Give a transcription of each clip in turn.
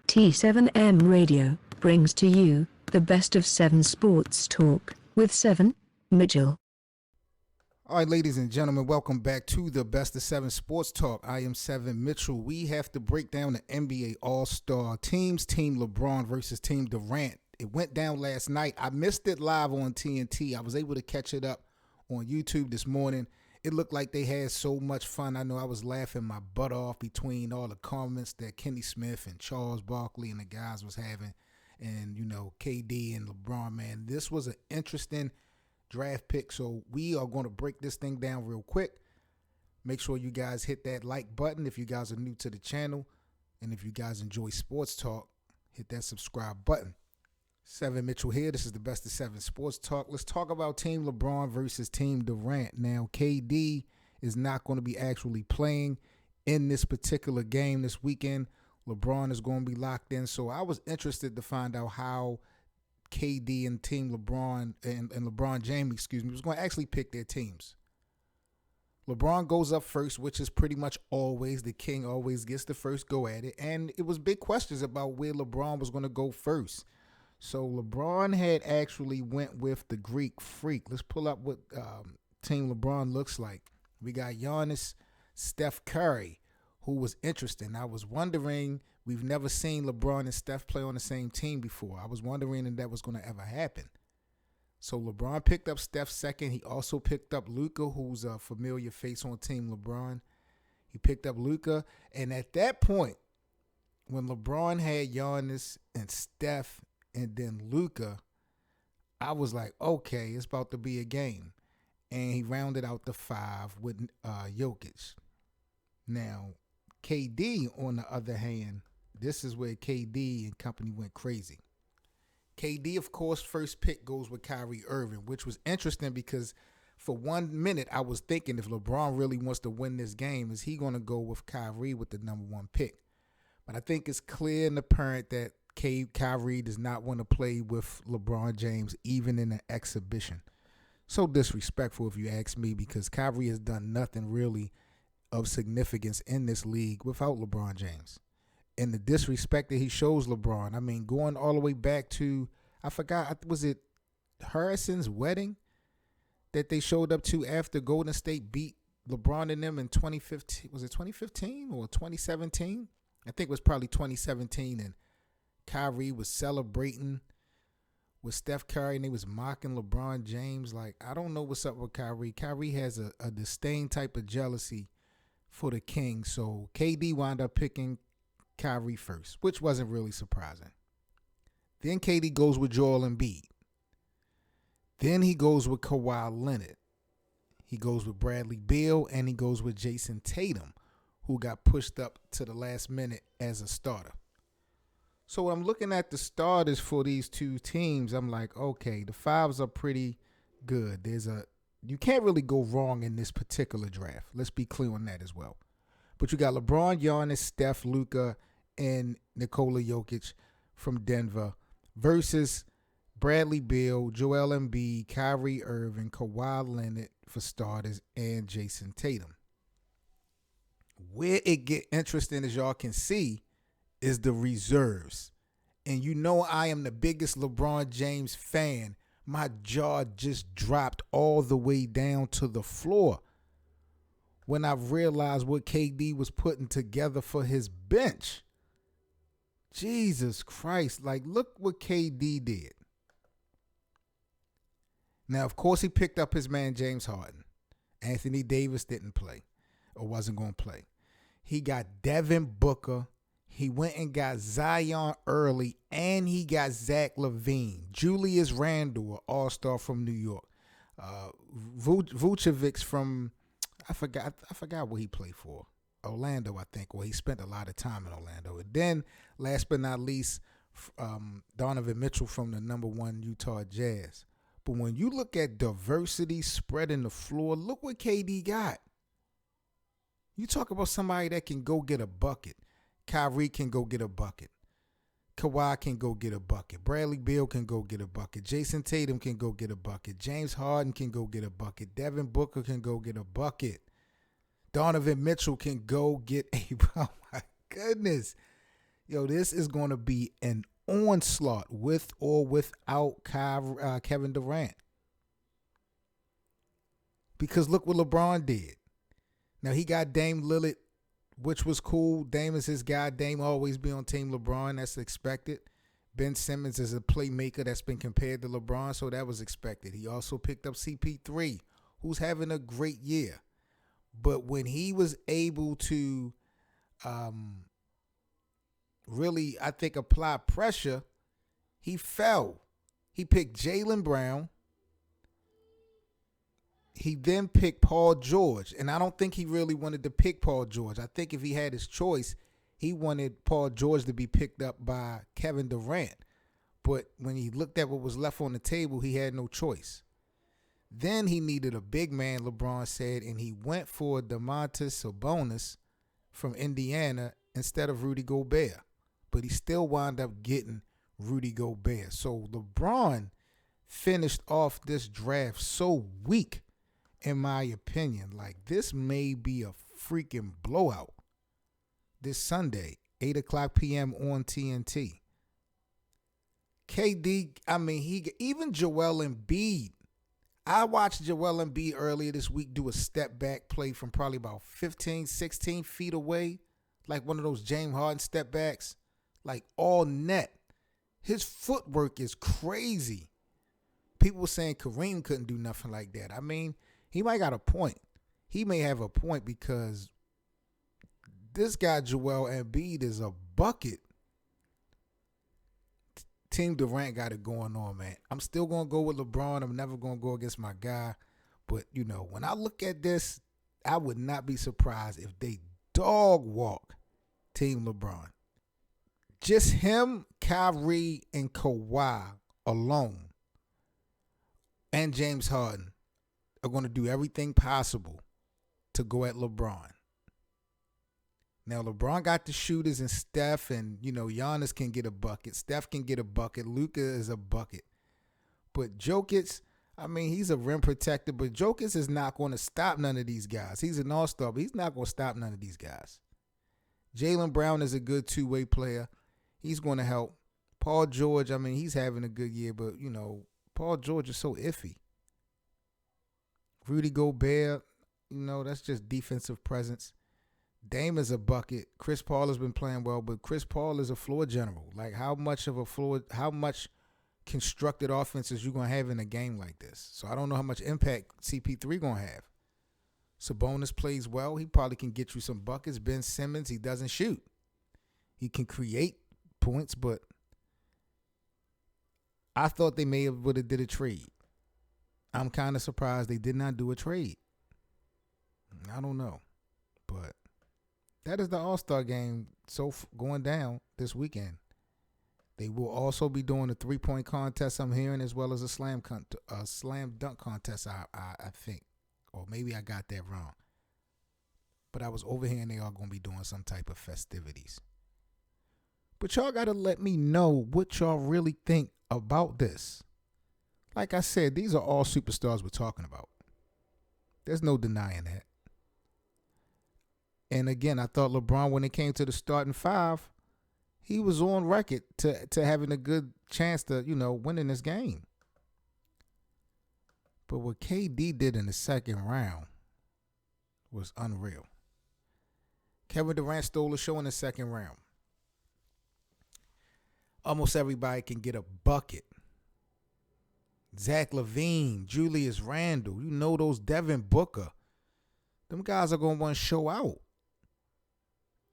T7M Radio brings to you the best of 7 sports talk with 7 Mitchell. All right, ladies and gentlemen, welcome back to the Best of 7 Sports Talk. I am 7 Mitchell. We have to break down the NBA All-Star teams, Team LeBron versus Team Durant. It went down last night. I missed it live on TNT. I was able to catch it up on YouTube this morning. It looked like they had so much fun. I know I was laughing my butt off between all the comments that Kenny Smith and Charles Barkley and the guys was having. And, you know, KD and LeBron, man. This was an interesting draft pick. So we are going to break this thing down real quick. Make sure you guys hit that like button if you guys are new to the channel. And if you guys enjoy sports talk, hit that subscribe button. 7 Mitchell here. This is the Best of 7 Sports Talk. Let's talk about Team LeBron versus Team Durant. Now, KD is not going to be actually playing in this particular game this weekend. LeBron is going to be locked in. So I was interested to find out how KD and Team LeBron and LeBron James, was going to actually pick their teams. LeBron goes up first, which is pretty much always the king always gets the first go at it. And it was big questions about where LeBron was going to go first. So LeBron had actually went with the Greek Freak. Let's pull up what Team LeBron looks like. We got Giannis, Steph Curry, who was interesting. I was wondering, we've never seen LeBron and Steph play on the same team before. I was wondering if that was going to ever happen. So LeBron picked up Steph second. He also picked up Luka, who's a familiar face on Team LeBron. He picked up Luka. And at that point, when LeBron had Giannis and Steph and then Luka, I was like, okay, it's about to be a game. And he rounded out the 5 with Jokic. Now, KD, on the other hand, this is where KD and company went crazy. KD, of course, first pick goes with Kyrie Irving, which was interesting because for 1 minute I was thinking if LeBron really wants to win this game, is he going to go with Kyrie with the number 1 pick? But I think it's clear and apparent that Kyrie does not want to play with LeBron James, even in an exhibition. So disrespectful if you ask me, because Kyrie has done nothing really of significance in this league without LeBron James. And the disrespect that he shows LeBron, I mean, going all the way back to, I forgot, was it Harrison's wedding that they showed up to after Golden State beat LeBron and them in 2015? Was it 2015 or 2017? I think it was probably 2017, and Kyrie was celebrating with Steph Curry, and they was mocking LeBron James. Like, I don't know what's up with Kyrie. Kyrie has a disdain type of jealousy for the king. So KD wound up picking Kyrie first, which wasn't really surprising. Then KD goes with Joel Embiid. Then he goes with Kawhi Leonard. He goes with Bradley Beal, and he goes with Jason Tatum, who got pushed up to the last minute as a starter. So when I'm looking at the starters for these two teams, I'm like, okay, the 5s are pretty good. You can't really go wrong in this particular draft. Let's be clear on that as well. But you got LeBron, Giannis, Steph, Luka, and Nikola Jokic from Denver versus Bradley Beal, Joel Embiid, Kyrie Irving, Kawhi Leonard for starters, and Jason Tatum. Where it get interesting, as y'all can see, is the reserves. And you know I am the biggest LeBron James fan. My jaw just dropped all the way down to the floor when I realized what KD was putting together for his bench. Jesus Christ, like, look what KD did. Now, of course, he picked up his man James Harden. Anthony Davis didn't play or wasn't going to play. He got Devin Booker. He went and got Zion early, and he got Zach LaVine. Julius Randle, an all-star from New York. Vucevic from, I forgot what he played for. Orlando, I think. Well, he spent a lot of time in Orlando. And then, last but not least, Donovan Mitchell from the number 1 Utah Jazz. But when you look at diversity spreading the floor, look what KD got. You talk about somebody that can go get a bucket. Kyrie can go get a bucket. Kawhi can go get a bucket. Bradley Beal can go get a bucket. Jason Tatum can go get a bucket. James Harden can go get a bucket. Devin Booker can go get a bucket. Donovan Mitchell can go get a, oh my goodness. Yo, this is going to be an onslaught with or without Kevin Durant. Because look what LeBron did. Now, he got Dame Lillard, which was cool. Dame is his guy. Dame always be on Team LeBron. That's expected. Ben Simmons is a playmaker that's been compared to LeBron, so that was expected. He also picked up CP3, who's having a great year. But when he was able to really, I think, apply pressure, he fell. He picked Jaylen Brown. He then picked Paul George, and I don't think he really wanted to pick Paul George. I think if he had his choice, he wanted Paul George to be picked up by Kevin Durant. But when he looked at what was left on the table, he had no choice. Then he needed a big man, LeBron said, and he went for Domantas Sabonis from Indiana instead of Rudy Gobert. But he still wound up getting Rudy Gobert. So LeBron finished off this draft so weak, in my opinion. Like, this may be a freaking blowout this Sunday, 8 o'clock p.m. on TNT. KD, even Joel Embiid. I watched Joel Embiid earlier this week do a step back play from probably about 15, 16 feet away, like one of those James Harden step backs, like all net. His footwork is crazy. People were saying Kareem couldn't do nothing like that. I mean, he might got a point. He may have a point because this guy Joel Embiid is a bucket. Team Durant got it going on, man. I'm still going to go with LeBron. I'm never going to go against my guy. But, when I look at this, I would not be surprised if they dog walk Team LeBron. Just him, Kyrie, and Kawhi alone, and James Harden are going to do everything possible to go at LeBron. Now, LeBron got the shooters and Steph, and, Giannis can get a bucket. Steph can get a bucket. Luka is a bucket. But Jokic, he's a rim protector, but Jokic is not going to stop none of these guys. He's an all-star, but he's not going to stop none of these guys. Jaylen Brown is a good two-way player. He's going to help. Paul George, he's having a good year, but, Paul George is so iffy. Rudy Gobert, that's just defensive presence. Dame is a bucket. Chris Paul has been playing well, but Chris Paul is a floor general. Like, how much constructed offense is you going to have in a game like this? So I don't know how much impact CP3 going to have. Sabonis plays well. He probably can get you some buckets. Ben Simmons, he doesn't shoot. He can create points, but I thought they would have did a trade. I'm kind of surprised they did not do a trade. I don't know, but that is the All-Star game going down this weekend. They will also be doing a 3-point contest, I'm hearing, as well as a slam dunk contest, I think. Or maybe I got that wrong. But I was overhearing they are going to be doing some type of festivities. But y'all got to let me know what y'all really think about this. Like I said, these are all superstars we're talking about. There's no denying that. And again, I thought LeBron, when it came to the starting five, he was on record to having a good chance to, winning this game. But what KD did in the second round was unreal. Kevin Durant stole the show in the second round. Almost everybody can get a bucket. Zach LaVine, Julius Randle, those Devin Booker. Them guys are going to want to show out.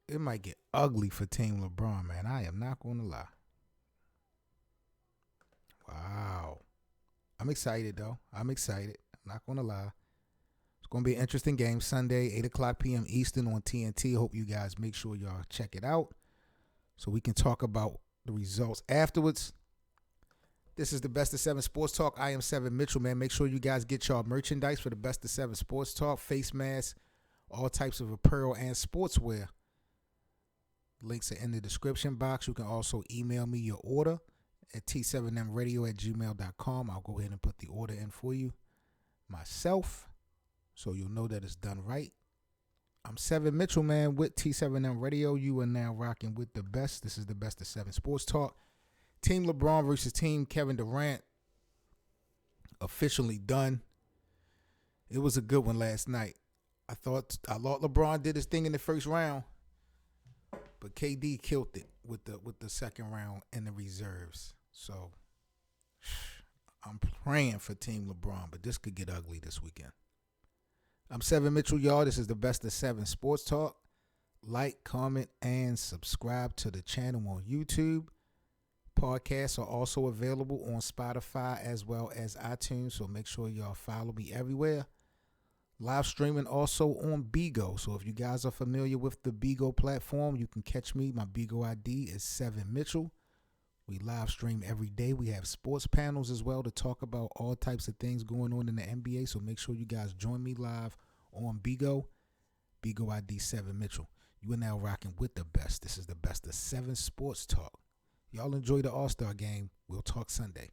It might get ugly for Team LeBron, man. I am not going to lie. Wow. I'm excited, though. I'm excited. I'm not going to lie. It's going to be an interesting game Sunday, 8 o'clock p.m. Eastern on TNT. Hope you guys make sure y'all check it out so we can talk about the results afterwards. This is the Best of 7 Sports Talk. I am 7 Mitchell, man. Make sure you guys get y'all merchandise for the Best of 7 Sports Talk, face masks, all types of apparel and sportswear. Links are in the description box. You can also email me your order at t7mradio@gmail.com. I'll go ahead and put the order in for you myself so you'll know that it's done right. I'm Seven Mitchell, man, with T7M Radio. You are now rocking with the best. This is the best of 7 Sports Talk. Team LeBron versus Team Kevin Durant. Officially done. It was a good one last night. I thought LeBron did his thing in the first round, but KD killed it with the second round and the reserves. So I'm praying for Team LeBron, but this could get ugly this weekend. I'm Seven Mitchell, y'all. This is the best of 7 Sports Talk. Like, comment, and subscribe to the channel on YouTube. Podcasts are also available on Spotify as well as iTunes, so make sure y'all follow me everywhere. Live streaming also on Bigo, so if you guys are familiar with the Bigo platform, you can catch me. My Bigo ID is 7 Mitchell. We live stream every day. We have sports panels as well to talk about all types of things going on in the NBA. So make sure you guys join me live on Bigo. Bigo ID 7 Mitchell. You are now rocking with the best. This is the best of 7 Sports Talk. Y'all enjoy the All-Star game. We'll talk Sunday.